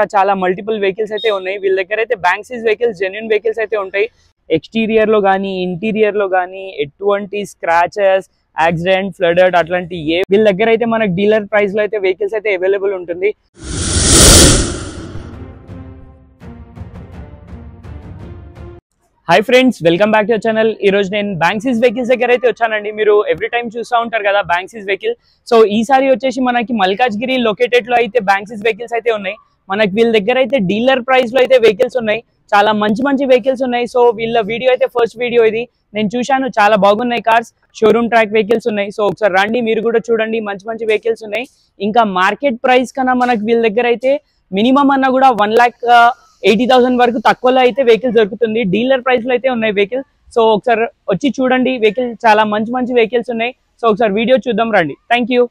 చాలా multiple vehicles అయితే ఉన్నాయి. వీళ్ళ దగ్గర అయితే బ్యాంక్సిస్ వెహికల్స్ జెన్యూన్ వెహికల్స్ అయితే ఉంటాయి. ఎక్స్టీరియర్ లో కానీ ఇంటీరియర్ లో కానీ ఎటువంటి స్క్రాచెస్ యాక్సిడెంట్ ఫ్లడెడ్ అట్లాంటి వీళ్ళ దగ్గర అయితే మనకి డీలర్ ప్రైస్ లో అయితే వెహికల్స్ అయితే అవైలబుల్ ఉంటుంది. Hi friends, welcome back to our channel. ఈ రోజు నేను బ్యాంక్సిస్ వెహికల్స్ దగ్గర అయితే వచ్చానండి. మీరు ఎవ్రీ టైం చూస్తూ ఉంటారు కదా బ్యాంక్సిస్ వెహికల్. సో ఈసారి వచ్చేసి మనకి మల్కాజ్గిరి లొకేటెడ్ లో అయితే బ్యాంక్సిస్ వెహికల్స్ అయితే ఉన్నాయి. మనకి వీళ్ళ దగ్గర అయితే డీలర్ ప్రైస్ లో అయితే వెహికల్స్ ఉన్నాయి. చాలా మంచి మంచి వెహికల్స్ ఉన్నాయి. సో వీళ్ళ వీడియో అయితే ఫస్ట్ వీడియో ఇది. నేను చూశాను, చాలా బాగున్నాయి కార్స్. షోరూమ్ ట్రాక్ వెహికల్స్ ఉన్నాయి. సో ఒకసారి రండి, మీరు కూడా చూడండి. మంచి మంచి వెహికల్స్ ఉన్నాయి. ఇంకా మార్కెట్ ప్రైస్ కన్నా మనకి వీళ్ళ దగ్గర అయితే మినిమం అన్న కూడా 1,80,000 వరకు తక్కువలో అయితే వెహికల్స్ దొరుకుతుంది. డీలర్ ప్రైస్ లో అయితే ఉన్నాయి వెహికల్స్. సో ఒకసారి వచ్చి చూడండి, వెహికల్ చాలా మంచి మంచి వెహికల్స్ ఉన్నాయి. సో ఒకసారి వీడియో చూద్దాం రండి. Thank you.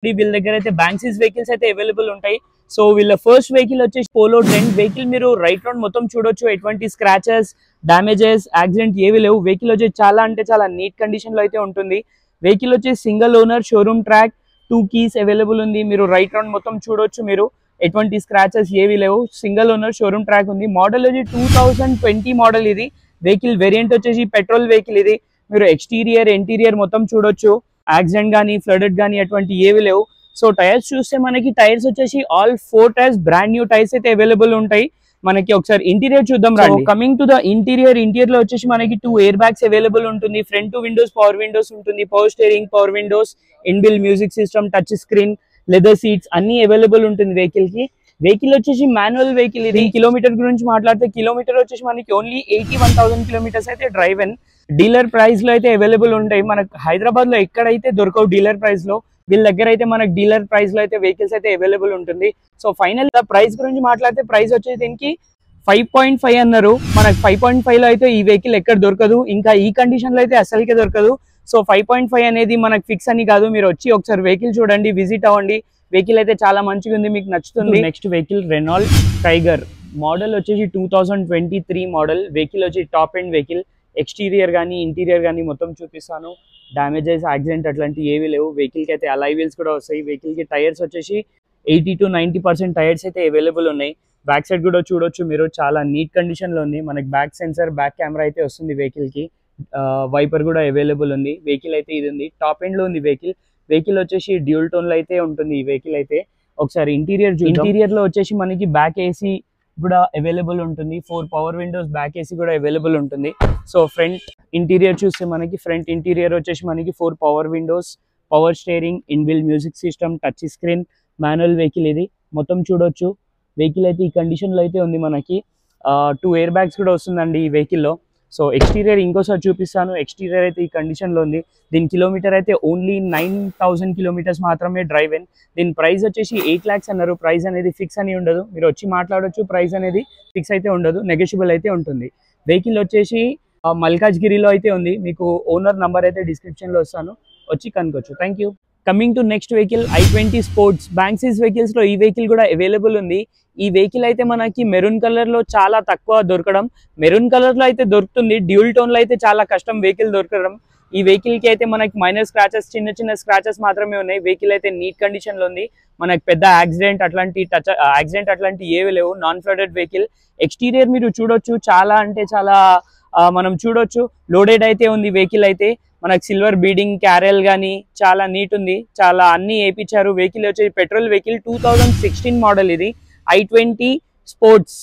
వీళ్ళ దగ్గర అయితే బ్యాంక్సిస్ వెహికల్స్ అయితే అవైలబుల్ ఉంటాయి. సో వీళ్ళ ఫస్ట్ వెహికల్ వచ్చేసి పోలో ట్రెండ్ వెహికల్. మీరు రైట్ రౌండ్ మొత్తం చూడొచ్చు. ఎటువంటి స్క్రాచెస్ డ్యామేజెస్ యాక్సిడెంట్ ఏవి లేవు. వెహికల్ వచ్చేసి చాలా అంటే చాలా నీట్ కండిషన్ లో అయితే ఉంటుంది. వెహికల్ వచ్చేసి single owner, showroom track, 2 keys available ఉంది. మీరు రైట్ రౌండ్ మొత్తం చూడొచ్చు. మీరు ఎటువంటి స్క్రాచెస్ ఏవి లేవు. సింగిల్ ఓనర్, షోరూమ్ ట్రాక్ ఉంది. మోడల్ వచ్చి 2020 మోడల్. ఇది వెహికల్ వేరియంట్ వచ్చేసి పెట్రోల్ వెహికల్. ఇది మీరు ఎక్స్టీరియర్ ఇంటీరియర్ మొత్తం చూడొచ్చు. యాక్సిడెంట్ కానీ ఫ్లడెడ్ కానీ అటువంటి ఏవి లేవు. సో టైర్స్ చూస్తే మనకి టైర్స్ వచ్చేసి all 4 tyres brand new tyres అయితే అవైలబుల్ ఉంటాయి. మనకి ఒకసారి ఇంటీరియర్ చూద్దాం రండి. కమింగ్ టు ద ఇంటీరియర్ లో వచ్చేసి మనకి 2 ఎయిర్ బ్యాగ్స్ అవైలబుల్ ఉంటుంది. ఫ్రంట్ 2 విండోస్ పవర్ విండోస్ ఉంటుంది. Power steering, power Windows, ఇన్బిల్ music system, touch screen, leather seats అన్ని అవైలబుల్ ఉంటుంది వెహికల్ కి. వెహికల్ వచ్చేసి మాన్యువల్ వెహికల్. ఇది కిలోమీటర్ గురించి మాట్లాడితే కిలోమీటర్ వచ్చేసి మనకి ఓన్లీ 81,000 కిలోమీటర్స్ అయితే డ్రైవ్ ఇన్. డీలర్ ప్రైస్ లో అయితే అవైలబుల్ ఉంటాయి. మనకు హైదరాబాద్ లో ఎక్కడైతే దొరకవు డీలర్ ప్రైస్ లో, వీళ్ళ దగ్గర అయితే మనకు డీలర్ ప్రైస్ లో అయితే వెహికల్స్ అయితే అవైలబుల్ ఉంటుంది. సో ఫైనల్ ప్రైస్ గురించి మాట్లాడితే ప్రైస్ వచ్చేసి దీనికి 5.5 అన్నారు. మనకు 5.5 లో అయితే ఈ వెహికల్ ఎక్కడ దొరకదు. ఇంకా ఈ కండిషన్ లో అయితే అసలుకే దొరకదు. సో 5.5 అనేది మనకు ఫిక్స్ అని కాదు. మీరు వచ్చి ఒకసారి వెహికల్ చూడండి, విజిట్ అవ్వండి. వెహికల్ అయితే చాలా మంచిగా ఉంది, మీకు నచ్చుతుంది. Next vehicle Renault tiger. Model వచ్చేసి 2023 మోడల్. వెహికల్ వచ్చి టాప్ ఎండ్ వెహికల్. ఎక్స్టీరియర్ కానీ ఇంటీరియర్ కానీ మొత్తం చూపిస్తాను. డ్యామేజెస్ యాక్సిడెంట్ అట్లాంటి ఏవి లేవు. వెహికల్ కి అయితే అలాయ్ వీల్స్ కూడా వస్తాయి. వెహికల్ కి టైర్స్ వచ్చేసి 80 to 90% టైర్స్ అయితే అవైలబుల్ ఉన్నాయి. బ్యాక్ సైడ్ కూడా చూడొచ్చు మీరు, చాలా నీట్ కండిషన్ లో ఉంది. మనకి బ్యాక్ సెన్సర్, బ్యాక్ కెమెరా అయితే వస్తుంది వెహికల్ కి. వైపర్ కూడా అవైలబుల్ ఉంది. వెహికల్ అయితే ఇది ఉంది, టాప్ ఎండ్ లో ఉంది వెహికల్. వెహికల్ వచ్చేసి డ్యూల్ టోన్ లో అయితే ఉంటుంది ఈ వెహికల్ అయితే. ఒకసారి ఇంటీరియర్ లో వచ్చేసి మనకి బ్యాక్ ఏసీ కూడా అవైలబుల్ ఉంటుంది. 4 పవర్ విండోస్, బ్యాక్ ఏసీ కూడా అవైలబుల్ ఉంటుంది. సో ఫ్రంట్ ఇంటీరియర్ చూస్తే మనకి ఫ్రంట్ ఇంటీరియర్ వచ్చేసి మనకి 4 power windows, power steering, ఇన్బిల్ music system, touch screen, manual vehicle. ఇది మొత్తం చూడొచ్చు. వెహికల్ అయితే ఈ కండిషన్ లో అయితే ఉంది. మనకి 2 ఎయిర్ బ్యాగ్స్ కూడా వస్తుందండి ఈ వెహికల్ లో. సో ఎక్స్టీరియర్ ఇంకోసారి చూపిస్తాను. ఎక్స్టీరియర్ అయితే ఈ కండిషన్ లో ఉంది. దీని కిలోమీటర్ అయితే ఓన్లీ 9,000 కిలోమీటర్స్ మాత్రమే డ్రైవ్ ఇన్. దీని ప్రైస్ వచ్చేసి 8 lakhs అన్నారు. ప్రైస్ అనేది ఫిక్స్ అని ఉండదు. మీరు వచ్చి మాట్లాడొచ్చు. ప్రైస్ అనేది ఫిక్స్ అయితే ఉండదు, నెగోషియబుల్ అయితే ఉంటుంది. వెహికల్ వచ్చేసి మల్కాజ్గిరిలో అయితే ఉంది. మీకు ఓనర్ నంబర్ అయితే డిస్క్రిప్షన్ లో వస్తాను, వచ్చి కనుకోవచ్చు. Thank you. Coming to next vehicle i20 sports. బ్యాంక్సిస్ వెహికల్స్ లో ఈ వెహికల్ కూడా అవైలబుల్ ఉంది. ఈ వెహికల్ అయితే మనకి మెరూన్ కలర్ లో చాలా తక్కువ దొరకడం. మెరూన్ కలర్ లో అయితే దొరుకుతుంది, డ్యూల్ టోన్ లో అయితే చాలా కష్టం వెహికల్ దొరకడం. ఈ వెహికల్ కి అయితే మనకి మైనర్ స్క్రాచెస్, చిన్న చిన్న స్క్రాచెస్ మాత్రమే ఉన్నాయి. వెహికల్ అయితే నీట్ కండిషన్ లో ఉంది. మనకి పెద్ద యాక్సిడెంట్ అట్లాంటి ఏవి లేవు. Non flooded vehicle. ఎక్స్టీరియర్ మీరు చూడొచ్చు, చాలా అంటే చాలా మనం చూడొచ్చు. లోడెడ్ అయితే ఉంది వెహికల్ అయితే. మనకి సిల్వర్ బీడింగ్, క్యారెల్ కానీ చాలా నీట్ ఉంది. చాలా అన్ని వేయించారు. వెహికల్ వచ్చేసి పెట్రోల్ వెహికల్. 2016 మోడల్. ఇది i20 స్పోర్ట్స్.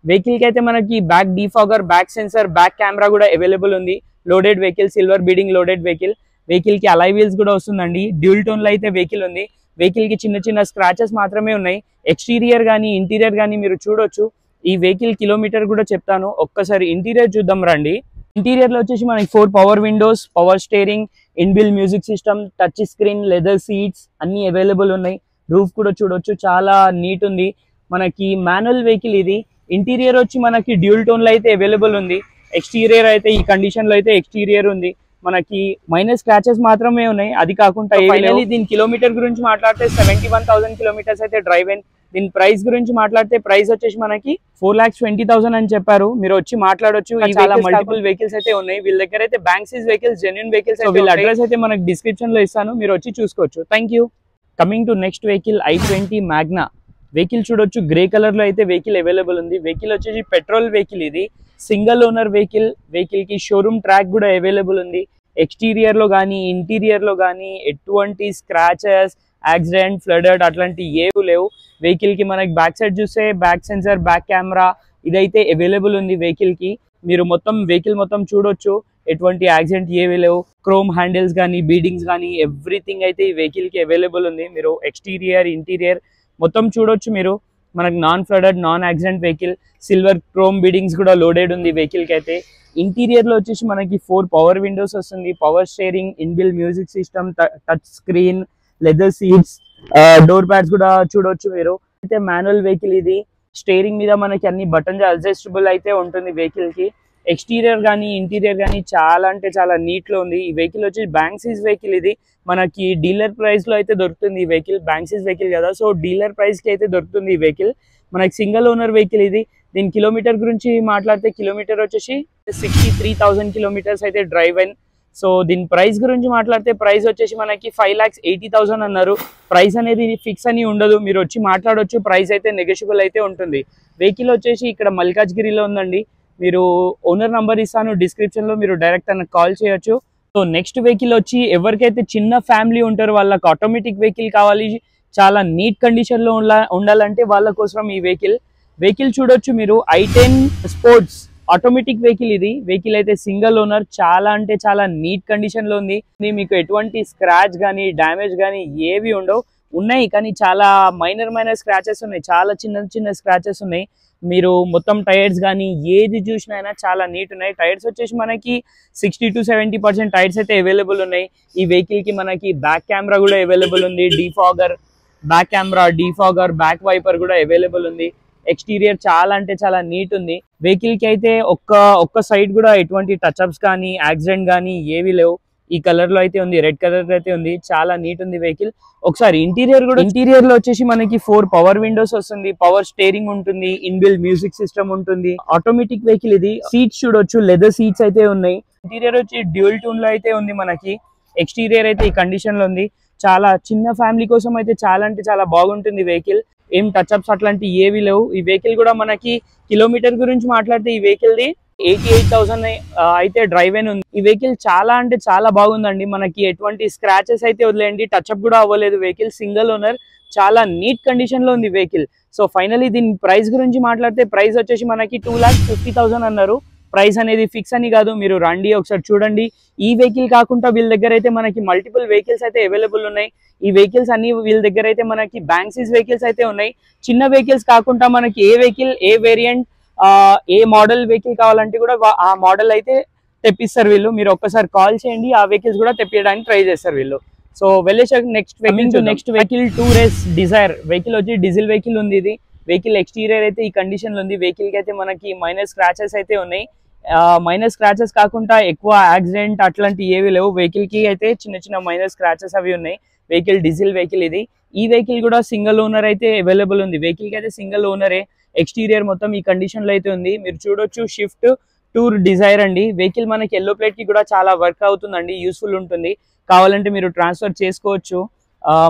వెహికల్ కి అయితే మనకి back defogger, back sensor, back camera కూడా అవైలబుల్ ఉంది. Loaded vehicle, silver beading loaded vehicle. Vehicle కి అలాయ్ వీల్స్ కూడా వస్తుందండి. డ్యూల్ టోన్ లో అయితే వెహికల్ ఉంది. వెహికల్ కి చిన్న చిన్న స్క్రాచెస్ మాత్రమే ఉన్నాయి. ఎక్స్టీరియర్ కానీ ఇంటీరియర్ కానీ మీరు చూడొచ్చు. ఈ వెహికల్ కిలోమీటర్ కూడా చెప్తాను. ఒక్కసారి ఇంటీరియర్ చూద్దాం రండి. ఇంటీరియర్ లో వచ్చేసి మనకి 4 power windows, power steering, ఇన్బిల్ music system, touch screen, leather seats అన్ని అవైలబుల్ ఉన్నాయి. రూఫ్ కూడా చూడొచ్చు, చాలా నీట్ ఉంది. మనకి మాన్యువల్ వెహికల్ ఇది. ఇంటీరియర్ వచ్చి మనకి డ్యూల్ టోన్ లో అయితే అవైలబుల్ ఉంది. ఎక్స్టీరియర్ అయితే ఈ కండిషన్ లో అయితే ఎక్స్టీరియర్ ఉంది. మనకి మైనర్ స్క్రాచెస్ మాత్రమే ఉన్నాయి. అది కాకుండా ఫైనల్లీ దీని కిలోమీటర్ గురించి మాట్లాడితే 71,000 కిలోమీటర్స్ అయితే డ్రైవ్ ఇన్. దీని ప్రైస్ గురించి మాట్లాడితే ప్రైస్ వచ్చేసి మనకి 4,20,000 అని చెప్పారు. మీరు వచ్చి మాట్లాడొచ్చు. చాలా మల్టిపుల్ వెహికల్స్ అయితే ఉన్నాయి వీళ్ళ దగ్గర అయితే. బ్యాంక్సిస్ వెహికల్స్, జెన్యూన్ వెహికల్స్. వీళ్ళ అడ్రస్ అయితే మనకి డిస్క్రిప్షన్ లో ఇస్తాను, మీరు వచ్చి చూసుకోవచ్చు. Thank you. Coming to next vehicle i20 Magna. Vehicle చూడొచ్చు, గ్రే కలర్ లో అయితే వెహికల్ అవైలబుల్ ఉంది. వెహికల్ వచ్చేసి పెట్రోల్ వెహికల్, ఇది సింగిల్ ఓనర్ వెహికల్. వెహికల్ కి షోరూమ్ ట్రాక్ కూడా అవైలబుల్ ఉంది. ఎక్స్టీరియర్ లో కానీ ఇంటీరియర్ లో కానీ ఎటువంటి స్క్రాచెస్, యాక్సిడెంట్, ఫ్లడెడ్ అట్లాంటి ఏవి లేవు. వెహికల్ కి మనకి బ్యాక్ సైడ్ చూస్తే బ్యాక్ సెన్సర్, బ్యాక్ కెమెరా ఇదైతే అవైలబుల్ ఉంది వెహికల్ కి. మీరు మొత్తం వెహికల్ మొత్తం చూడొచ్చు, ఎటువంటి యాక్సిడెంట్ ఏవి లేవు. క్రోమ్ హ్యాండిల్స్ కానీ, బీడింగ్స్ కానీ ఎవ్రీథింగ్ అయితే ఈ వెహికల్ కి అవైలబుల్ ఉంది. మీరు ఎక్స్టీరియర్, ఇంటీరియర్ మొత్తం చూడొచ్చు. మీరు మనకి non flooded, non accident vehicle. Silver chrome beadings కూడా లోడెడ్ ఉంది వెహికల్ కి అయితే. ఇంటీరియర్ లో వచ్చేసి మనకి 4 పవర్ విండోస్ వస్తుంది, power steering, inbuilt music system, touch screen, leather seats, door pads కూడా చూడొచ్చు. మీరు అయితే మాన్యువల్ వెహికల్ ఇది. స్టీరింగ్ మీద మనకి అన్ని బటన్స్ అడ్జస్టబుల్ అయితే ఉంటుంది వెహికల్ కి. ఎక్స్టీరియర్ కానీ ఇంటీరియర్ కానీ చాలా అంటే చాలా నీట్ లో ఉంది. ఈ వెహికల్ వచ్చి బ్యాంక్సిస్ వెహికల్. ఇది మనకి డీలర్ ప్రైస్ లో అయితే దొరుకుతుంది ఈ వెహికల్. బ్యాంక్సిస్ వెహికల్ కదా, సో డీలర్ ప్రైస్ కి అయితే దొరుకుతుంది ఈ వెహికల్. మనకి సింగిల్ ఓనర్ వెహికల్ ఇది. దీని కిలోమీటర్ గురించి మాట్లాడితే కిలోమీటర్ వచ్చేసి 63,000 కిలోమీటర్స్ అయితే డ్రైవ్ అయిన. సో దీని ప్రైస్ గురించి మాట్లాడితే ప్రైస్ వచ్చేసి మనకి 5,80,000 అన్నారు. ప్రైస్ అనేది ఫిక్స్ అని ఉండదు, మీరు వచ్చి మాట్లాడొచ్చు. ప్రైస్ అయితే నెగోషియబుల్ అయితే ఉంటుంది. వెహికల్ వచ్చేసి ఇక్కడ మల్కాజ్గిరిలో ఉందండి. మీరు ఓనర్ నంబర్ ఇస్తాను డిస్క్రిప్షన్ లో, మీరు డైరెక్ట్ తనకు కాల్ చేయొచ్చు. సో నెక్స్ట్ వెహికల్ వచ్చి ఎవరికైతే చిన్న ఫ్యామిలీ ఉంటారో వాళ్ళకి ఆటోమేటిక్ వెహికల్ కావాలి, చాలా నీట్ కండిషన్ లో ఉండాలంటే వాళ్ళ కోసం ఈ వెహికల్ చూడొచ్చు. మీరు i10 స్పోర్ట్స్ ఆటోమేటిక్ వెహికల్ ఇది. వెహికల్ అయితే సింగిల్ ఓనర్, చాలా అంటే చాలా నీట్ కండిషన్ లో ఉంది. మీకు ఎటువంటి స్క్రాచ్ కానీ, డ్యామేజ్ కానీ ఏవి ఉండవు. ఉన్నాయి కానీ చాలా మైనర్ స్క్రాచెస్ ఉన్నాయి, చాలా చిన్న స్క్రాచెస్ ఉన్నాయి. మీరు మొత్తం టైర్స్ కానీ ఏది చూసినా చాలా నీట్ ఉన్నాయి. టైర్స్ వచ్చేసి మనకి 60 to 70% టైర్స్ అయితే అవైలబుల్ ఉన్నాయి. ఈ వెహికల్ కి మనకి బ్యాక్ కెమెరా కూడా అవైలబుల్ ఉంది, defogger, back camera, defogger, back wiper కూడా అవైలబుల్ ఉంది. ఎక్స్టీరియర్ చాలా అంటే చాలా నీట్ ఉంది. వెహికల్ కి అయితే ఒక్క సైడ్ కూడా ఎటువంటి టచ్అప్స్ కానీ, యాక్సిడెంట్ కానీ ఏవి లేవు. ఈ కలర్ లో అయితే ఉంది, రెడ్ కలర్ అయితే ఉంది, చాలా నీట్ ఉంది వెహికల్. ఒకసారి ఇంటీరియర్ లో వచ్చేసి మనకి 4 పవర్ విండోస్ వస్తుంది, పవర్ స్టీరింగ్ ఉంటుంది, ఇన్బిల్ట్ మ్యూజిక్ సిస్టమ్ ఉంటుంది. ఆటోమేటిక్ వెహికల్ ఇది. సీట్స్ చూడొచ్చు, లెదర్ సీట్స్ అయితే ఉన్నాయి. ఇంటీరియర్ వచ్చి డ్యూయల్ టూన్ లో అయితే ఉంది మనకి. ఎక్స్టీరియర్ అయితే ఈ కండిషన్ లో ఉంది. చాలా చిన్న ఫ్యామిలీ కోసం అయితే చాలా అంటే చాలా బాగుంటుంది వెహికల్. ఏం టచ్అప్స్ అట్లాంటి ఏవి లేవు. ఈ వెహికల్ కూడా మనకి కిలోమీటర్ గురించి మాట్లాడితే ఈ వెహికల్ ది 88,000 అయితే డ్రైవ్ అయిన ఉంది. ఈ వెహికల్ చాలా అంటే చాలా బాగుందండి. మనకి ఎటువంటి స్క్రాచెస్ అయితే వదిలేండి, టచ్అప్ కూడా అవ్వలేదు. వెహికల్ సింగిల్ ఓనర్, చాలా నీట్ కండిషన్ లో ఉంది వెహికల్. సో ఫైనలీ దీని ప్రైస్ గురించి మాట్లాడితే ప్రైస్ వచ్చేసి మనకి 2,50,000 అన్నారు. ప్రైస్ అనేది ఫిక్స్ అని కాదు, మీరు రండి ఒకసారి చూడండి. ఈ వెహికల్ కాకుండా వీళ్ళ దగ్గర అయితే మనకి మల్టిపుల్ వెహికల్స్ అయితే అవైలబుల్ ఉన్నాయి. ఈ వెహికల్స్ అన్ని వీళ్ళ దగ్గర అయితే మనకి బ్యాంక్సిస్ వెహికల్స్ అయితే ఉన్నాయి. చిన్న వెహికల్స్ కాకుండా మనకి ఏ వెహికల్, ఏ వేరియంట్, ఏ మోడల్ వెహికల్ కావాలంటే కూడా ఆ మోడల్ అయితే తెప్పిస్తారు వీళ్ళు. మీరు ఒక్కసారి కాల్ చేయండి, ఆ వెహికల్స్ కూడా తెప్పించడానికి ట్రై చేస్తారు వీళ్ళు. సో వెళ్ళేసాక నెక్స్ట్ వెహికల్ 2 రేస్ డిజైర్ వెహికల్ వచ్చి డీజిల్ వెహికల్ ఉంది. ఇది వెహికల్ ఎక్స్టీరియర్ అయితే ఈ కండిషన్ లో ఉంది. వెహికల్ కి అయితే మనకి మైనర్ స్క్రాచెస్ అయితే ఉన్నాయి. మైనర్ స్క్రాచెస్ కాకుండా ఎక్కువ యాక్సిడెంట్ అట్లాంటి ఏవి లేవు. వెహికల్ కి అయితే చిన్న మైనర్ స్క్రాచెస్ అవి ఉన్నాయి. వెహికల్ డీజిల్ వెహికల్ ఇది. ఈ వెహికల్ కూడా సింగిల్ ఓనర్ అయితే అవైలబుల్ ఉంది. వెహికల్ కి అయితే సింగిల్ ఓనరే. ఎక్స్టీరియర్ మొత్తం ఈ కండిషన్ లో అయితే ఉంది. మీరు చూడొచ్చు, షిఫ్ట్ టూర్ డిజైర్ అండి. వెహికల్ మనకి ఎల్లో ప్లేట్ కి కూడా చాలా వర్క్ అవుతుందండి, యూస్ఫుల్ ఉంటుంది. కావాలంటే మీరు ట్రాన్స్ఫర్ చేసుకోవచ్చు.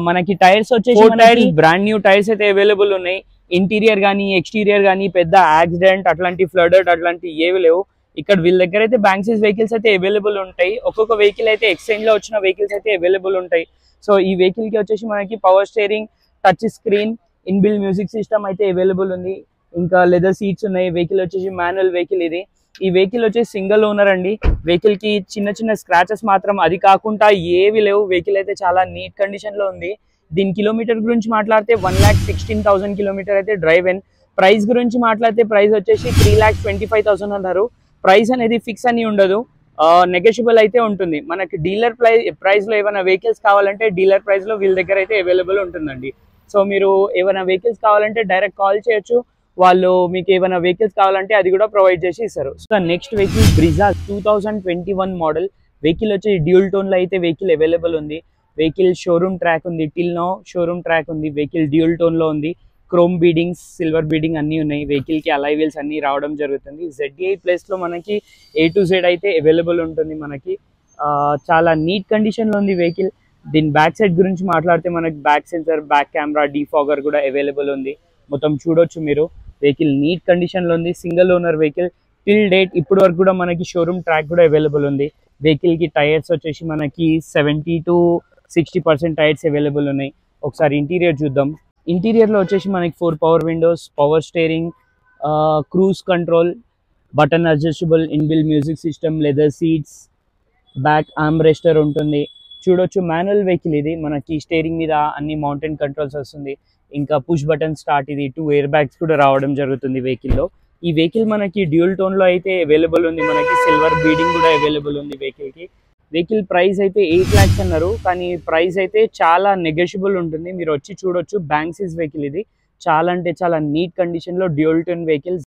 మనకి టైర్స్ వచ్చేసి బ్రాండ్ న్యూ టైర్స్ అయితే అవైలబుల్ ఉన్నాయి. ఇంటీరియర్ కానీ ఎక్స్టీరియర్ కానీ పెద్ద యాక్సిడెంట్ అట్లాంటి ఫ్లడెడ్ అట్లాంటి ఏవి లేవు. ఇక్కడ వీళ్ళ దగ్గర అయితే బ్యాంక్సిస్ వెహికల్స్ అయితే అవైలబుల్ ఉంటాయి. ఒక్కొక్క వెహికల్ అయితే ఎక్స్చేంజ్ లో వచ్చిన వెహికల్స్ అయితే అవైలబుల్ ఉంటాయి. సో ఈ వెహికల్ కి వచ్చేసి మనకి power steering, touch screen, inbuilt music system అయితే అవైలబుల్ ఉంది. ఇంకా లెదర్ సీట్స్ ఉన్నాయి. వెహికల్ వచ్చేసి మాన్యువల్ వెహికల్ ఇది. ఈ వెహికల్ వచ్చేసి సింగిల్ ఓనర్ అండి. వెహికల్ కి చిన్న స్క్రాచెస్ మాత్రం, అది కాకుండా ఏవి లేవు. వెహికల్ అయితే చాలా నీట్ కండిషన్ లో ఉంది. దీని కిలోమీటర్ గురించి మాట్లాడితే 1,16,000 కిలోమీటర్ అయితే డ్రైవ్ అయిన. ప్రైస్ గురించి మాట్లాడితే ప్రైస్ వచ్చేసి 3,25,000 అన్నారు. ప్రైస్ అనేది ఫిక్స్ అని ఉండదు, నెగోషియబుల్ అయితే ఉంటుంది. మనకి డీలర్ ప్రైస్ లో ఏమైనా వెహికల్స్ కావాలంటే డీలర్ ప్రైస్ లో వీళ్ళ దగ్గర అయితే అవైలబుల్ ఉంటుందండి. సో మీరు ఏమైనా వెహికల్స్ కావాలంటే డైరెక్ట్ కాల్ చేయొచ్చు. వాళ్ళు మీకు ఏమైనా వెహికల్స్ కావాలంటే అది కూడా ప్రొవైడ్ చేసి ఇస్తారు. So next vehicle Brezza 2021 model vehicle వచ్చి డ్యూల్ టోన్ లో అయితే వెహికల్ అవైలబుల్ ఉంది. వెహికల్ షోరూమ్ ట్రాక్ ఉంది, టిల్ నో షోరూమ్ ట్రాక్ ఉంది. వెహికల్ డ్యూల్ టోన్ లో ఉంది. క్రోమ్ బీడింగ్స్, సిల్వర్ బీడింగ్ అన్ని ఉన్నాయి. వెహికల్ కి అలాయ్ వీల్స్ అన్ని రావడం జరుగుతుంది. ZDI ప్లస్ లో మనకి A to Z అయితే అవైలబుల్ ఉంటుంది. మనకి చాలా నీట్ కండిషన్ లో ఉంది వెహికల్. దీని బ్యాక్ సైడ్ గురించి మాట్లాడితే మనకి back sensor, back camera, defogger కూడా అవైలబుల్ ఉంది. మొత్తం చూడొచ్చు మీరు. వెహికల్ నీట్ కండిషన్లో ఉంది, single owner vehicle. Till date ఇప్పుడు వరకు కూడా మనకి షోరూమ్ ట్రాక్ కూడా అవైలబుల్ ఉంది. వెహికల్కి టైర్స్ వచ్చేసి మనకి 70 to 60% టైర్స్ అవైలబుల్ ఉన్నాయి. ఒకసారి ఇంటీరియర్ చూద్దాం. ఇంటీరియర్లో వచ్చేసి మనకి 4 power windows, power steering, cruise control, button adjustable, inbuilt music system, leather seats, back arm rester ఉంటుంది. చూడొచ్చు మాన్యువల్ వెహికల్ ఇది. మనకి స్టీరింగ్ మీద అన్ని మౌంటైన్ కంట్రోల్స్ వస్తుంది. ఇంకా పుష్ బటన్ స్టార్ట్, ఇది 2 ఎయిర్ బ్యాగ్స్ కూడా రావడం జరుగుతుంది వెహికల్లో. ఈ వెహికల్ మనకి డ్యూల్ టోన్లో అయితే అవైలబుల్ ఉంది. మనకి సిల్వర్ బీడింగ్ కూడా అవైలబుల్ ఉంది వెహికల్కి. వెహికల్ ప్రైస్ అయితే 8 lakhs అన్నారు, కానీ ప్రైస్ అయితే చాలా నెగోషియబుల్ ఉంటుంది. మీరు వచ్చి చూడొచ్చు. బ్యాంక్సిస్ వెహికల్ ఇది. చాలా అంటే చాలా నీట్ కండిషన్లో డ్యూల్ టోన్ వెహికల్.